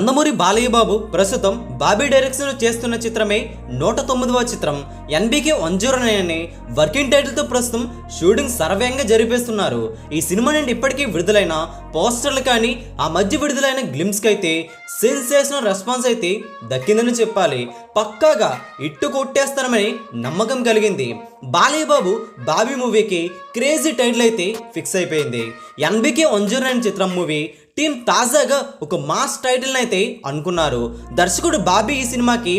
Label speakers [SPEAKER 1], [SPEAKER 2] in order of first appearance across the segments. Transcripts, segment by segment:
[SPEAKER 1] నందమూరి బాలయ్య బాబు ప్రస్తుతం బాబీ డైరెక్షన్ చేస్తున్న చిత్రమే 109వ చిత్రం ఎన్బికే 109 అనే వర్కింగ్ టైటిల్తో ప్రస్తుతం షూటింగ్ సర్వేంగా జరిపేస్తున్నారు. ఈ సినిమా నుండి ఇప్పటికీ విడుదలైన పోస్టర్లు కానీ ఆ మధ్య విడుదలైన గ్లిమ్స్కి అయితే సెన్సేషనల్ రెస్పాన్స్ అయితే దక్కిందని చెప్పాలి. పక్కాగా ఇట్టు కొట్టేస్తారమని నమ్మకం కలిగింది. బాలయ్య బాబు బాబీ మూవీకి క్రేజీ టైటిల్ అయితే ఫిక్స్ అయిపోయింది. ఎన్బికే 109 చిత్రం మూవీ టీం తాజాగా ఒక మాస్ టైటిల్ అయితే అనుకున్నారు. దర్శకుడు బాబీ ఈ సినిమాకి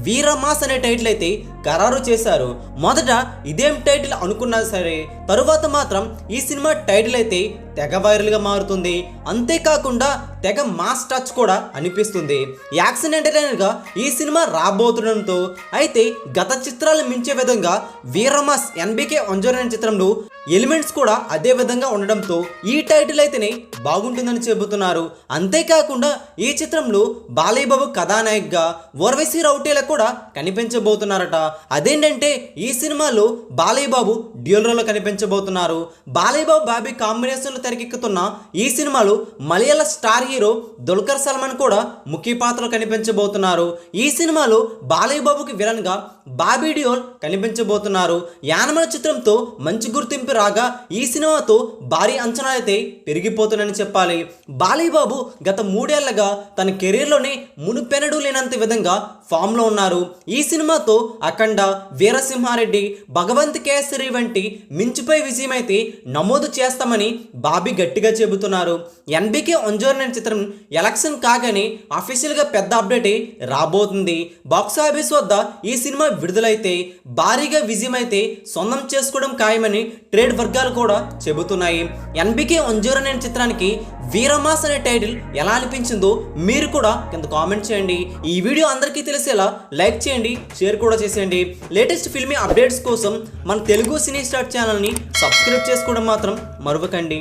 [SPEAKER 1] వీరమాస్ అనే టైటిల్ అయితే ఖరారు చేశారు. మొదట ఇదేం టైటిల్ అనుకున్నా సరే తరువాత మాత్రం ఈ సినిమా టైటిల్ అయితే తెగ వైరల్గా మారుతుంది. అంతేకాకుండా తెగ మాస్ టచ్ కూడా అనిపిస్తుంది. యాక్షన్ ఎంటర్టైనర్గా ఈ సినిమా రాబోతుండడంతో అయితే గత చిత్రాలు మించే విధంగా వీరమాస్ ఎన్బికే 109 చిత్రంలో ఎలిమెంట్స్ కూడా అదే విధంగా ఉండడంతో ఈ టైటిల్ అయితేనే బాగుంటుందని చెబుతున్నారు. అంతేకాకుండా ఈ చిత్రంలో బాలయ్య బాబు కథానాయకగా ఊర్వశి రౌటేలా కూడా కనిపించబోతున్నారట. అదేంటంటే ఈ సినిమాలో బాలయ్య బాబు డ్యూయల్ రోల్లో కనిపించబోతున్నారు. బాలయ్య బాబు బాబీ కాంబినేషన్లో తెరకెక్కుతున్న ఈ సినిమాలో మలయాళ స్టార్ హీరో దుల్కర్ సల్మాన్ కూడా ముఖ్య పాత్రలో కనిపించబోతున్నారు. ఈ సినిమాలో బాలయ్య బాబుకి విలన్ గా బాబీ డియోల్ కనిపించబోతున్నారు. యానమల చిత్రంతో మంచి గుర్తింపు రాగా ఈ సినిమాతో భారీ అంచనాలు అయితే పెరిగిపోతున్నాయని చెప్పాలి. బాలయ్య బాబు గత 3 ఏళ్లుగా తన కెరీర్లోనే మునుపెనడు లేనంత విధంగా ఫామ్లో ఉన్నారు. ఈ సినిమాతో అఖండ, వీరసింహారెడ్డి, భగవంత్ కేసరి వంటి మించిపై విజయం అయితే నమోదు చేస్తామని బాబీ గట్టిగా చెబుతున్నారు. ఎన్బికే 109 చిత్రం ఎలక్షన్ కాగానే అఫీషియల్గా పెద్ద అప్డేట్ రాబోతుంది. బాక్సాఫీస్ వద్ద ఈ సినిమా విడుదలైతే భారీగా విజయం అయితే సొంతం చేసుకోవడం ఖాయమని ట్రేడ్ వర్గాలు కూడా చెబుతున్నాయి. ఎన్బికే 109 చిత్రానికి వీరమాస్ అనే టైటిల్ ఎలా అనిపించిందో మీరు కూడా కింద కామెంట్ చేయండి. ఈ వీడియో అందరికీ తెలిసేలా లైక్ చేయండి, షేర్ కూడా చేసేయండి. లేటెస్ట్ ఫిల్మీ అప్డేట్స్ కోసం మన తెలుగు సినీ స్టార్ ఛానల్ని సబ్స్క్రైబ్ చేసుకోవడం మాత్రం మరవకండి.